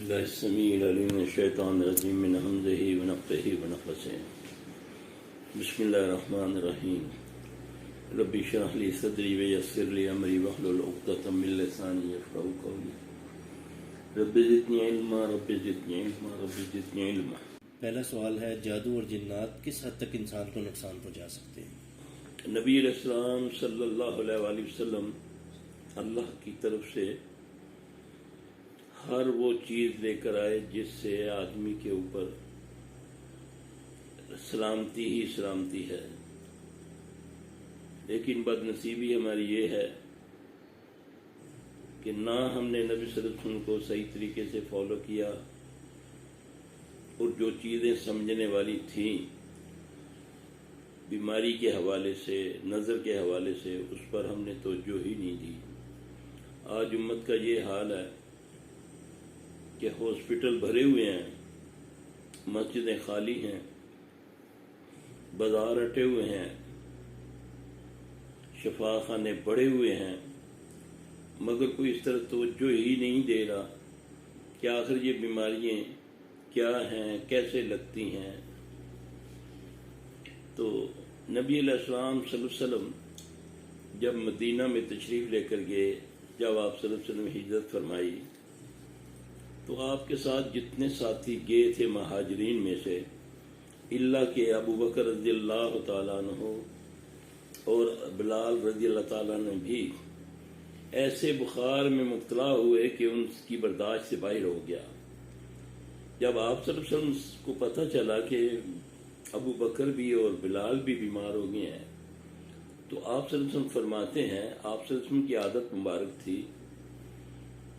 بالله السميع العليم من الشيطان الرجيم من همزه ونفخه ونفثه. بسم الله الرحمن الرحيم. رب اشرح لي صدري ويسر لي امري واحلل عقدة من لساني يفقهوا قولي. رب زدني علما رب زدني علما رب زدني علما. پہلا سوال ہے، جادو اور جنات کس حد تک انسان کو نقصان پہنچا سکتے ہیں؟ نبی علیہ السلام صلی اللہ علیہ وآلہ وسلم اللہ کی طرف سے ہر وہ چیز لے کر آئے جس سے آدمی کے اوپر سلامتی ہی سلامتی ہے، لیکن بد نصیبی ہماری یہ ہے کہ نہ ہم نے نبی صلی اللہ علیہ وسلم کو صحیح طریقے سے فالو کیا، اور جو چیزیں سمجھنے والی تھیں بیماری کے حوالے سے، نظر کے حوالے سے، اس پر ہم نے توجہ ہی نہیں دی۔ آج امت کا یہ حال ہے کہ ہاسپٹل بھرے ہوئے ہیں، مسجدیں خالی ہیں، بازار اٹے ہوئے ہیں، شفا خانے بڑے ہوئے ہیں، مگر کوئی اس طرح توجہ ہی نہیں دے رہا کہ آخر یہ بیماریاں کیا ہیں، کیسے لگتی ہیں۔ تو نبی علیہ السلام صلی اللہ علیہ وسلم جب مدینہ میں تشریف لے کر گئے، جب آپ صلی اللہ علیہ وسلم ہجرت فرمائی، تو آپ کے ساتھ جتنے ساتھی گئے تھے مہاجرین میں سے، اللہ کہ ابو بکر رضی اللہ تعالیٰ عنہ اور بلال رضی اللہ تعالیٰ عنہ بھی ایسے بخار میں مبتلا ہوئے کہ ان کی برداشت سے باہر ہو گیا۔ جب آپ صلی اللہ علیہ وسلم کو پتہ چلا کہ ابو بکر بھی اور بلال بھی بیمار ہو گئے ہیں، تو آپ صلی اللہ علیہ وسلم فرماتے ہیں، آپ صلی اللہ علیہ وسلم کی عادت مبارک تھی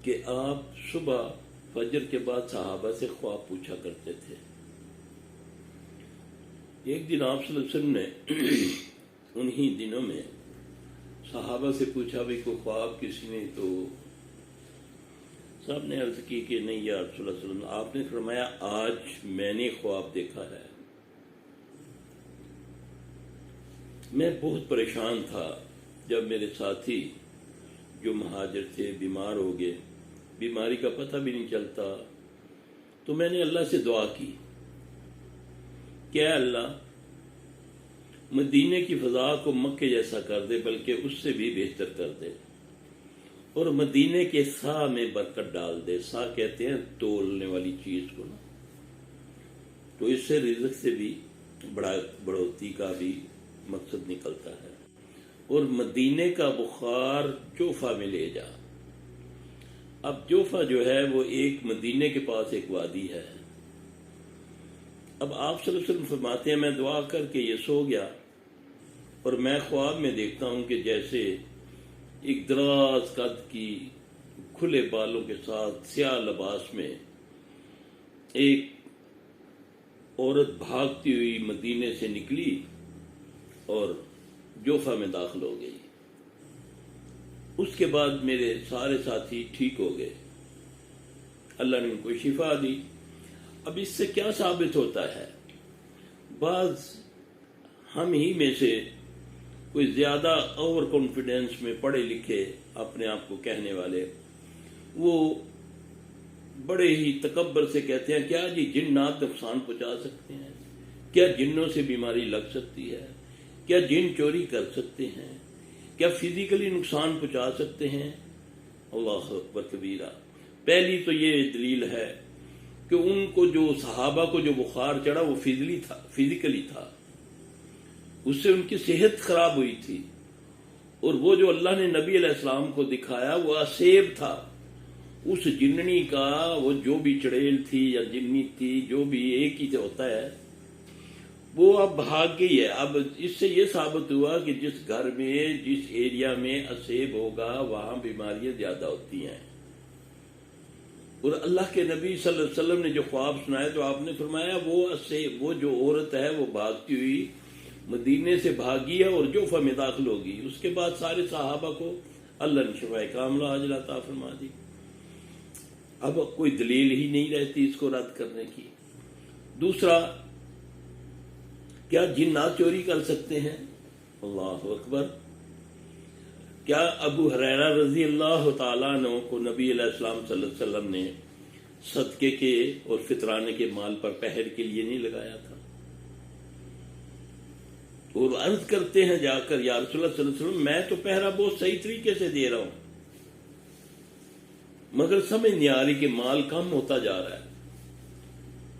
کہ آپ صبح فجر کے بعد صحابہ سے خواب پوچھا کرتے تھے۔ ایک دن آپ صلی اللہ علیہ وسلم نے انہی دنوں میں صحابہ سے پوچھا بھی کوئی خواب کسی نے، تو سب نے عرض کی کہ نہیں یا رسول اللہ صلی اللہ علیہ وسلم۔ آپ نے فرمایا آج میں نے خواب دیکھا ہے۔ میں بہت پریشان تھا جب میرے ساتھی جو مہاجر تھے بیمار ہو گئے، بیماری کا پتہ بھی نہیں چلتا، تو میں نے اللہ سے دعا کی کہ اے اللہ مدینے کی فضا کو مکے جیسا کر دے، بلکہ اس سے بھی بہتر کر دے، اور مدینے کے سا میں برکت ڈال دے۔ سا کہتے ہیں تولنے والی چیز کو نا، تو اس سے رزق سے بھی بڑھوتی کا بھی مقصد نکلتا ہے۔ اور مدینے کا بخار جوفہ میں لے جا۔ اب جوفہ جو ہے وہ ایک مدینے کے پاس ایک وادی ہے۔ اب آپ صلی اللہ علیہ وسلم فرماتے ہیں میں دعا کر کے یہ سو گیا، اور میں خواب میں دیکھتا ہوں کہ جیسے ایک دراز قد کی کھلے بالوں کے ساتھ سیاہ لباس میں ایک عورت بھاگتی ہوئی مدینے سے نکلی اور جوفہ میں داخل ہو گئی۔ اس کے بعد میرے سارے ساتھی ٹھیک ہو گئے، اللہ نے ان کو شفا دی۔ اب اس سے کیا ثابت ہوتا ہے؟ بعض ہم ہی میں سے کوئی زیادہ اوور کانفیڈنس میں پڑھے لکھے اپنے آپ کو کہنے والے، وہ بڑے ہی تکبر سے کہتے ہیں کیا جی جنات نقصان پہنچا سکتے ہیں؟ کیا جنوں سے بیماری لگ سکتی ہے؟ کیا جن چوری کر سکتے ہیں؟ کیا فزیکلی نقصان پہنچا سکتے ہیں؟ اللہ اکبر کبیرہ۔ پہلی تو یہ دلیل ہے کہ ان کو جو صحابہ کو جو بخار چڑھا وہ فزیکلی تھا، اس سے ان کی صحت خراب ہوئی تھی، اور وہ جو اللہ نے نبی علیہ السلام کو دکھایا وہ اسیب تھا۔ اس جننی کا وہ جو بھی چڑیل تھی یا جننی تھی، جو بھی ایک ہی ہوتا ہے، وہ اب بھاگ گئی ہے۔ اب اس سے یہ ثابت ہوا کہ جس گھر میں جس ایریا میں اسیب ہوگا وہاں بیماریاں زیادہ ہوتی ہیں۔ اور اللہ کے نبی صلی اللہ علیہ وسلم نے جو خواب سنایا تو آپ نے فرمایا وہ جو عورت ہے وہ بھاگتی ہوئی مدینے سے بھاگی ہے اور جوفہ میں داخل ہوگی۔ اس کے بعد سارے صحابہ کو اللہ نے شفائے کاملہ عاجلہ عطا فرما دی۔ اب کوئی دلیل ہی نہیں رہتی اس کو رد کرنے کی۔ دوسرا، کیا جنات چوری کر سکتے ہیں؟ اللہ اکبر۔ کیا ابو ہریرہ رضی اللہ تعالیٰ عنہ کو نبی علیہ السلام صلی اللہ علیہ وسلم نے صدقے کے اور فطرانے کے مال پر پہر کے لیے نہیں لگایا تھا. اور عرض کرتے ہیں جا کر یا رسول اللہ صلی اللہ علیہ وسلم میں تو پہرا بہت صحیح طریقے سے دے رہا ہوں مگر سمجھ نہیں آ رہی کہ مال کم ہوتا جا رہا ہے.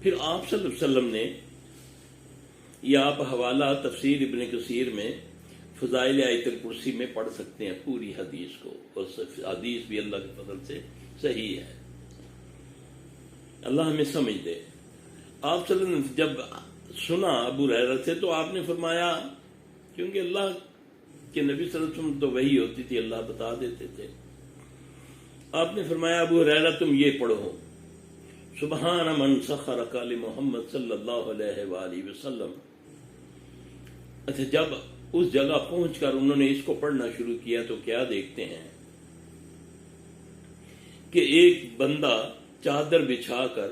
پھر آپ صلی اللہ علیہ وسلم نے یہ آپ حوالہ تفسیر ابن کثیر میں فضائل آیت الکرسی میں پڑھ سکتے ہیں پوری حدیث کو, اور حدیث بھی اللہ کے فضل سے صحیح ہے. اللہ ہمیں سمجھ دے. آپ صلی اللہ علیہ وسلم جب سنا ابو ہریرہ سے تو آپ نے فرمایا, کیونکہ اللہ کے نبی صلی اللہ علیہ وسلم تو وحی ہوتی تھی, اللہ بتا دیتے تھے. آپ نے فرمایا ابو ہریرہ تم یہ پڑھو, سبحان من سخر قال محمد صلی اللہ علیہ وآلہ وسلم. اچھا, جب اس جگہ پہنچ کر انہوں نے اس کو پڑھنا شروع کیا تو کیا دیکھتے ہیں کہ ایک بندہ چادر بچھا کر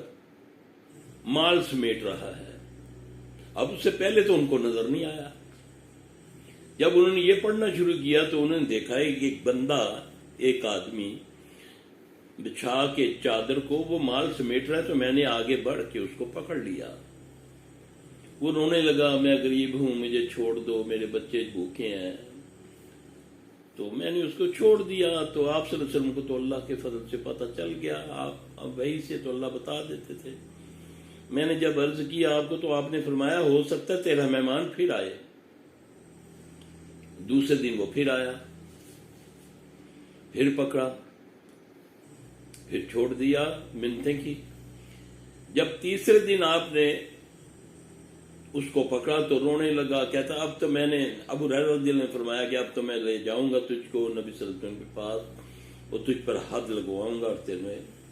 مال سمیٹ رہا ہے. اب اس سے پہلے تو ان کو نظر نہیں آیا. جب انہوں نے یہ پڑھنا شروع کیا تو انہوں نے دیکھا ہے کہ ایک بندہ, ایک آدمی بچھا کے چادر کو وہ مال سمیٹ رہا ہے. تو میں نے آگے بڑھ کے اس کو پکڑ لیا. وہ رونے لگا, میں غریب ہوں, مجھے چھوڑ دو, میرے بچے بھوکے ہیں. تو میں نے اس کو چھوڑ دیا. تو آپ صلی اللہ علیہ وسلم کو تو اللہ کے فضل سے پتہ چل گیا, آپ اب وہی سے تو اللہ بتا دیتے تھے. میں نے جب عرض کیا آپ کو تو آپ نے فرمایا ہو سکتا ہے تیرا مہمان پھر آئے. دوسرے دن وہ پھر آیا, پھر پکڑا, پھر چھوڑ دیا, منتیں کی. جب تیسرے دن آپ نے اس کو پکڑا تو رونے لگا, کہتا اب تو میں نے, ابو ہریرہ رضی اللہ عنہ نے فرمایا کہ اب تو میں لے جاؤں گا تجھ کو نبی صلی اللہ علیہ وسلم کے پاس اور تجھ پر حد لگواؤں گا اور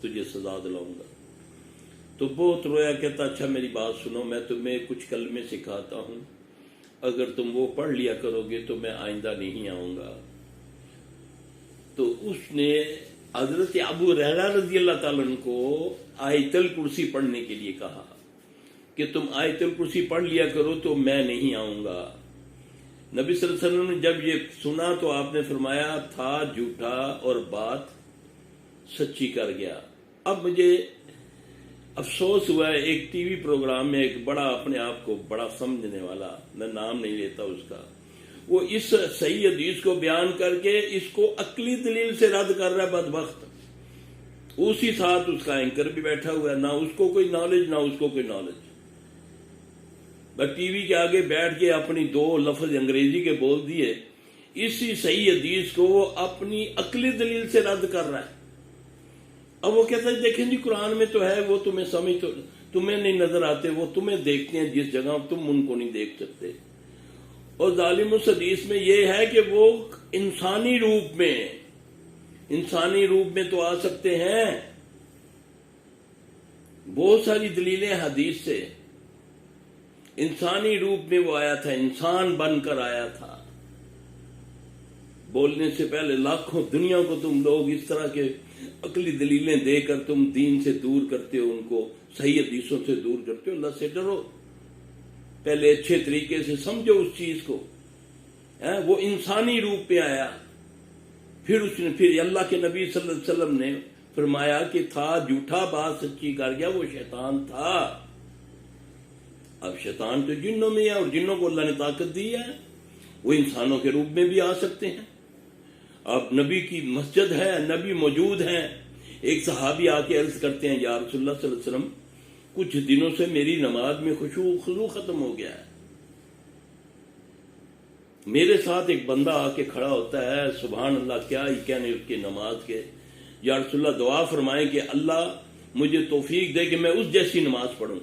تجھے سزا دلاؤں گا. تو بہت رویا, کہتا اچھا میری بات سنو, میں تمہیں کچھ کلمے سکھاتا ہوں, اگر تم وہ پڑھ لیا کرو گے تو میں آئندہ نہیں آؤں گا. تو اس نے حضرت ابو ہریرہ رضی اللہ تعالیٰ عنہ کو آیت الکرسی پڑھنے کے لیے کہا کہ تم آیت الکرسی پڑھ لیا کرو تو میں نہیں آؤں گا. نبی صلی اللہ علیہ وسلم نے جب یہ سنا تو آپ نے فرمایا تھا جھوٹا اور بات سچی کر گیا. اب مجھے افسوس ہوا ہے, ایک ٹی وی پروگرام میں ایک بڑا اپنے آپ کو بڑا سمجھنے والا, میں نام نہیں لیتا اس کا, وہ اس صحیح حدیث کو بیان کر کے اس کو عقلی دلیل سے رد کر رہا ہے بدبخت. اسی ساتھ اس کا اینکر بھی بیٹھا ہوا ہے, نہ اس کو کوئی نالج نہ اس کو کوئی نالج. بس ٹی وی کے آگے بیٹھ کے اپنی دو لفظ انگریزی کے بول دیے, اسی صحیح حدیث کو وہ اپنی عقلی دلیل سے رد کر رہا ہے. اب وہ کہتا ہے دیکھیں جی قرآن میں تو ہے, وہ تمہیں سمجھ تو تمہیں نہیں نظر آتے, وہ تمہیں دیکھتے ہیں جس جگہ تم ان کو نہیں دیکھ سکتے. اور ظالم اس حدیث میں یہ ہے کہ وہ انسانی روپ میں تو آ سکتے ہیں. بہت ساری دلیلیں حدیث سے, انسانی روپ میں وہ آیا تھا, انسان بن کر آیا تھا. بولنے سے پہلے لاکھوں دنیا کو تم لوگ اس طرح کے عقلی دلیلیں دے کر تم دین سے دور کرتے ہو, ان کو صحیح حدیثوں سے دور کرتے ہو. اللہ سے ڈرو, پہلے اچھے طریقے سے سمجھو اس چیز کو. وہ انسانی روپ پہ آیا, پھر اللہ کے نبی صلی اللہ علیہ وسلم نے فرمایا کہ تھا جھوٹا بات سچی کر گیا, وہ شیطان تھا. اب شیطان تو جنوں میں ہے اور جنوں کو اللہ نے طاقت دی ہے, وہ انسانوں کے روپ میں بھی آ سکتے ہیں. اب نبی کی مسجد ہے, نبی موجود ہیں. ایک صحابی آ کے عرض کرتے ہیں یا رسول اللہ صلی اللہ علیہ وسلم کچھ دنوں سے میری نماز میں خضوع ختم ہو گیا ہے. میرے ساتھ ایک بندہ آ کے کھڑا ہوتا ہے, سبحان اللہ کیا ہی کہنے اس کی نماز کے, یا رسول اللہ دعا فرمائیں کہ اللہ مجھے توفیق دے کہ میں اس جیسی نماز پڑھوں.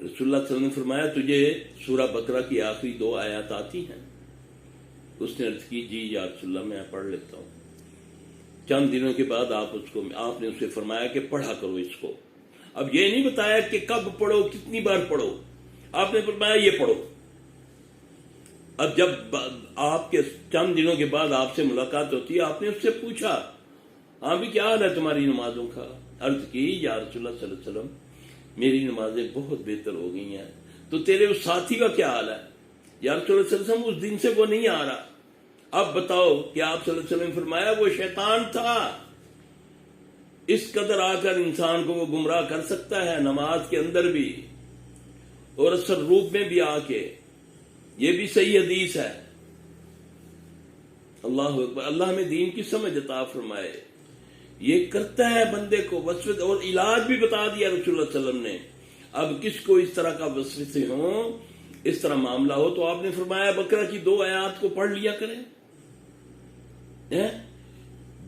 رسول اللہ صلی اللہ علیہ وسلم نے فرمایا تجھے سورہ بقرہ کی آخری 2 آیات آتی ہیں؟ اس نے عرض کی جی یا رسول اللہ میں پڑھ لیتا ہوں. چند دنوں کے بعد آپ نے اسے فرمایا کہ پڑھا کرو اس کو. اب یہ نہیں بتایا کہ کب پڑھو, کتنی بار پڑھو, آپ نے فرمایا یہ پڑھو. اب جب آپ کے چند دنوں کے بعد آپ سے ملاقات ہوتی ہے, آپ نے اس سے پوچھا ہاں بھی کیا حال ہے تمہاری نمازوں کا؟ عرض کی یا رسول اللہ صلی اللہ علیہ وسلم میری نمازیں بہت بہتر ہو گئی ہیں, تو تیرے اس ساتھی کا کیا حال ہے؟ یا رسول اللہ صلی اللہ علیہ وسلم اس دن سے وہ نہیں آ رہا. اب بتاؤ کہ آپ صلی اللہ علیہ وسلم نے فرمایا وہ شیطان تھا. اس قدر آ کر انسان کو وہ گمراہ کر سکتا ہے نماز کے اندر بھی اور اثر روپ میں بھی آ کے. یہ بھی صحیح حدیث ہے. اللہ اکبر. اللہ ہمیں دین کی سمجھ عطا فرمائے. یہ کرتا ہے بندے کو وسوسے، اور علاج بھی بتا دیا رسول اللہ صلی اللہ علیہ وسلم نے. اب کس کو اس طرح کا وسوسے ہوں، اس طرح معاملہ ہو، تو آپ نے فرمایا بقرہ کی 2 آیات کو پڑھ لیا کریں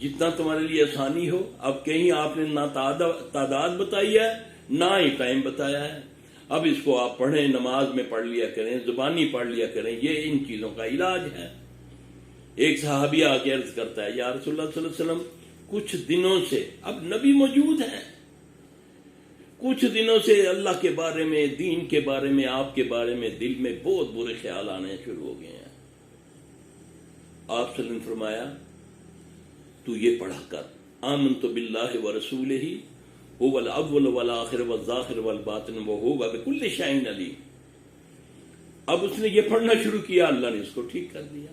جتنا تمہارے لیے آسانی ہو. اب کہیں آپ نے نہ تعداد بتائی ہے نہ ہی ٹائم بتایا ہے. اب اس کو آپ پڑھیں، نماز میں پڑھ لیا کریں، زبانی پڑھ لیا کریں. یہ ان چیزوں کا علاج ہے. ایک صحابی آ کے عرض کرتا ہے یا رسول اللہ صلی اللہ علیہ وسلم کچھ دنوں سے، اب نبی موجود ہیں، کچھ دنوں سے اللہ کے بارے میں، دین کے بارے میں، آپ کے بارے میں دل میں بہت برے خیال آنے شروع ہو گئے ہیں. آپ صلی اللہ علیہ وسلم فرمایا تو یہ پڑھا کر آمنت باللہ ورسولہ هو الاول والآخر والظاہر والباطن وهو بكل شیء علیم. اب اس نے یہ پڑھنا شروع کیا، اللہ نے اس کو ٹھیک کر دیا.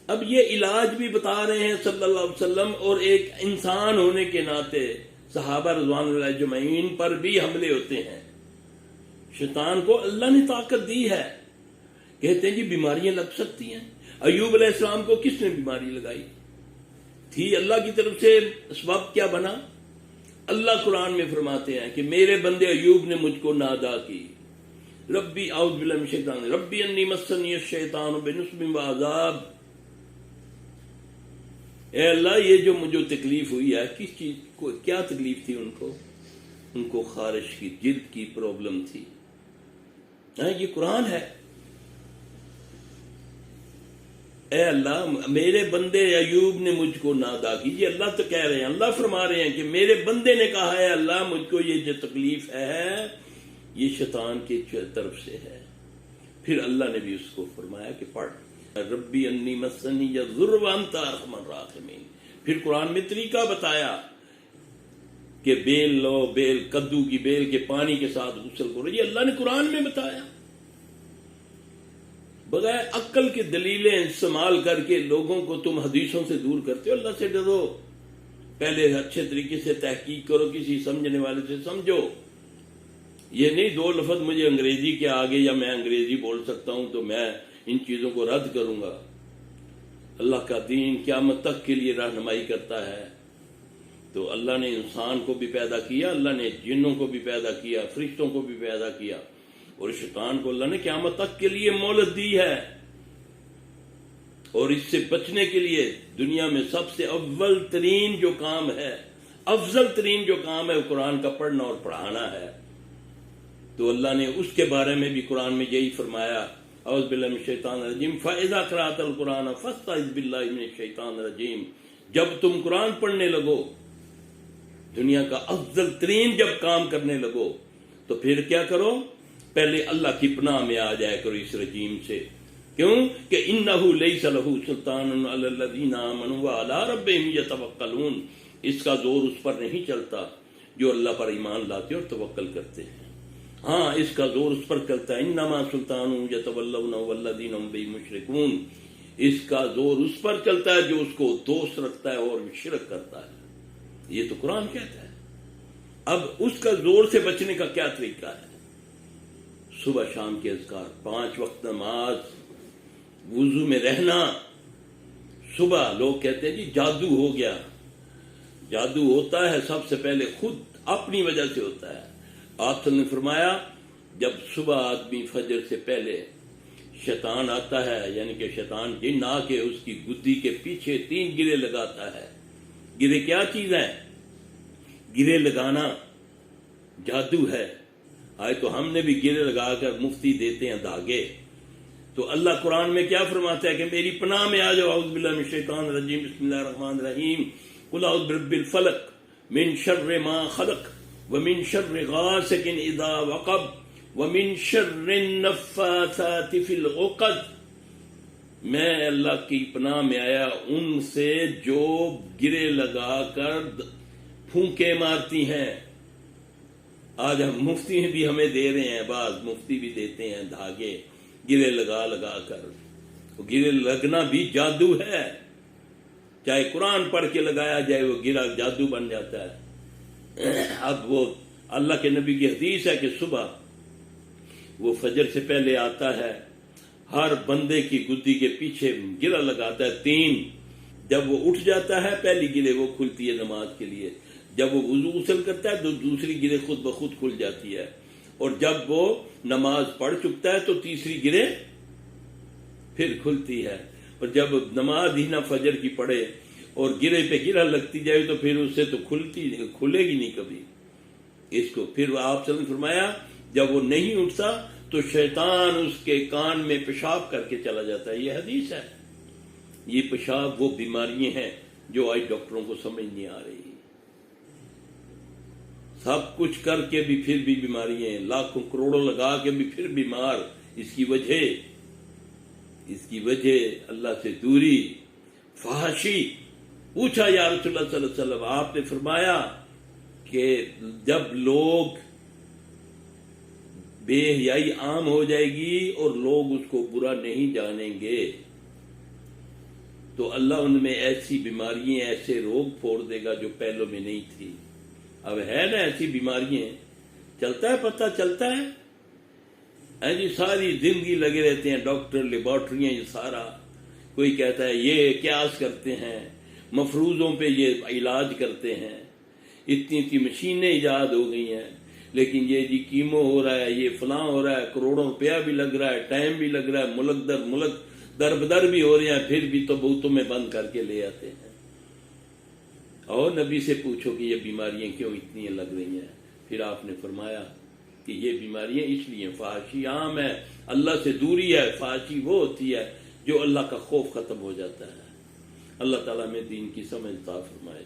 اب یہ علاج بھی بتا رہے ہیں صلی اللہ علیہ وسلم. اور ایک انسان ہونے کے ناطے صحابہ رضوان اللہ اجمعین پر بھی حملے ہوتے ہیں. شیطان کو اللہ نے طاقت دی ہے. کہتے ہیں جی بیماریاں لگ سکتی ہیں. ایوب علیہ السلام کو کس نے بیماری لگائی تھی؟ اللہ کی طرف سے اسباب کیا بنا؟ اللہ قرآن میں فرماتے ہیں کہ میرے بندے ایوب نے مجھ کو نادا کی، ربی اعوذ باللہ من الشیطان ربی انی مسنی الشیطان بنصب وعذاب. اے اللہ یہ جو مجھے تکلیف ہوئی ہے، کس چیز کو، کیا تکلیف تھی ان کو خارش کی، جلد کی پرابلم تھی. یہ قرآن ہے. اے اللہ میرے بندے ایوب نے مجھ کو نادا کی. یہ اللہ تو کہہ رہے ہیں، اللہ فرما رہے ہیں کہ میرے بندے نے کہا ہے اللہ مجھ کو یہ جو تکلیف ہے یہ شیطان کی طرف سے ہے. پھر اللہ نے بھی اس کو فرمایا کہ پڑھ ربی انی مسنی الضر وانت ارحم الراحمین. پھر قرآن میں طریقہ بتایا کہ بیل لو، بیل کدو کی بیل کے پانی کے ساتھ غسل کرو. یہ اللہ نے قرآن میں بتایا. بغیر عقل کی دلیلیں استعمال کر کے لوگوں کو تم حدیثوں سے دور کرتے ہو. اللہ سے ڈرو. پہلے اچھے طریقے سے تحقیق کرو، کسی سمجھنے والے سے سمجھو. یہ نہیں 2 لفظ مجھے انگریزی کے آگے یا میں انگریزی بول سکتا ہوں تو میں ان چیزوں کو رد کروں گا. اللہ کا دین قیامت تک کے لیے رہنمائی کرتا ہے. تو اللہ نے انسان کو بھی پیدا کیا، اللہ نے جنوں کو بھی پیدا کیا، فرشتوں کو بھی پیدا کیا، اور شیطان کو اللہ نے قیامت تک کے لیے مہلت دی ہے. اور اس سے بچنے کے لیے دنیا میں سب سے اول ترین جو کام ہے، افضل ترین جو کام ہے وہ قرآن کا پڑھنا اور پڑھانا ہے. تو اللہ نے اس کے بارے میں بھی قرآن میں یہی فرمایا اعوذ باللہ من الشیطان الرجیم فَإِذَا قَرَأْتَ الْقُرْآنَ فَاسْتَعِذْ بِاللَّهِ مِنَ الشَّيْطَانِ الرَّجِيمِ. جب تم قرآن پڑھنے لگو، دنیا کا افضل ترین جب کام کرنے لگو، تو پھر کیا کرو؟ پہلے اللہ کی پناہ میں آ جائے کرو اس رجیم سے. کیوں کہ انہو لیس لہو سلطان علی الذین آمنوا وعلی ربہم یتوکلون. اس کا زور اس پر نہیں چلتا جو اللہ پر ایمان لاتے اور توکل کرتے ہیں. ہاں اس کا زور اس پر چلتا ہے انما سلطان یتولون والذین هم بہ مشرکون. اس کا زور اس پر چلتا ہے جو اس کو دوست رکھتا ہے اور شرک کرتا ہے. یہ تو قرآن کہتا ہے. اب اس کا زور سے بچنے کا کیا طریقہ ہے؟ صبح شام کے اذکار، 5 وقت نماز، وضو میں رہنا. صبح لوگ کہتے ہیں جی جادو ہو گیا. جادو ہوتا ہے سب سے پہلے خود اپنی وجہ سے ہوتا ہے. آپ نے فرمایا جب صبح آدمی فجر سے پہلے شیطان آتا ہے، یعنی کہ شیطان جن آ کے اس کی گدی کے پیچھے 3 گرے لگاتا ہے. گرے کیا چیز ہے؟ گرے لگانا جادو ہے. آئے تو ہم نے بھی گرے لگا کر مفتی دیتے ہیں دھاگے. تو اللہ قرآن میں کیا فرماتا ہے کہ میری پناہ میں آ جاؤ. اعوذ باللہ من الشیطان الرجیم بسم اللہ الرحمن الرحیم قل اعوذ برب الفلق من شر ما خلق ومن شر غاسق اذا وقب ومن شر النفاثات فی العقد. میں اللہ کی پناہ میں آیا ان سے جو گرے لگا کر پھونکے مارتی ہیں. آج ہم مفتی بھی ہمیں دے رہے ہیں، بعض مفتی بھی دیتے ہیں دھاگے گرے لگا لگا کر. گرے لگنا بھی جادو ہے. چاہے قرآن پڑھ کے لگایا جائے وہ گرا جادو بن جاتا ہے۔ اب وہ اللہ کے نبی کی حدیث ہے کہ صبح وہ فجر سے پہلے آتا ہے، ہر بندے کی گدی کے پیچھے گرہ لگاتا ہے 3۔ جب وہ اٹھ جاتا ہے پہلی گرہ وہ کھلتی ہے نماز کے لیے، جب وہ وضو غسل کرتا ہے تو دوسری گرہ خود بخود کھل جاتی ہے، اور جب وہ نماز پڑھ چکتا ہے تو تیسری گرہ پھر کھلتی ہے، اور جب نماز ہی نہ فجر کی پڑھے اور گرہ پہ گرہ لگتی جائے تو پھر اس سے تو کھلے گی نہیں کبھی اس کو۔ پھر آپ صلی اللہ علیہ وسلم نے فرمایا جب وہ نہیں اٹھتا تو شیطان اس کے کان میں پیشاب کر کے چلا جاتا ہے۔ یہ حدیث ہے۔ یہ پیشاب وہ بیماریاں ہیں جو آج ڈاکٹروں کو سمجھ نہیں آ رہی، سب کچھ کر کے بھی پھر بھی بیماریاں ہیں، لاکھوں کروڑوں لگا کے بھی پھر بیمار۔ اس کی وجہ اللہ سے دوری، فحاشی۔ پوچھا یا رسول اللہ صلی اللہ علیہ وسلم، آپ نے فرمایا کہ جب لوگ بے حیائی عام ہو جائے گی اور لوگ اس کو برا نہیں جانیں گے تو اللہ ان میں ایسی بیماریاں، ایسے روگ پھوڑ دے گا جو پہلوں میں نہیں تھی۔ اب ہے نا ایسی بیماریاں، چلتا ہے، پتہ چلتا ہے جی، ساری زندگی لگے رہتے ہیں ڈاکٹر، لیبارٹریاں، یہ سارا کوئی کہتا ہے یہ قیاس کرتے ہیں، مفروضوں پہ یہ علاج کرتے ہیں، اتنی مشینیں ایجاد ہو گئی ہیں، لیکن یہ جی کیمو ہو رہا ہے، یہ فلاں ہو رہا ہے، کروڑوں روپیہ بھی لگ رہا ہے، ٹائم بھی لگ رہا ہے، ملک در ملک در بدر بھی ہو رہے ہیں، پھر بھی تو بہتوں میں بند کر کے لے آتے ہیں۔ اور نبی سے پوچھو کہ یہ بیماریاں کیوں اتنی لگ رہی ہیں، پھر آپ نے فرمایا کہ یہ بیماریاں اس لیے، فحاشی عام ہے، اللہ سے دوری ہے۔ فحاشی وہ ہوتی ہے جو اللہ کا خوف ختم ہو جاتا ہے۔ اللہ تعالیٰ میں دین کی سمجھ عطا فرمائے۔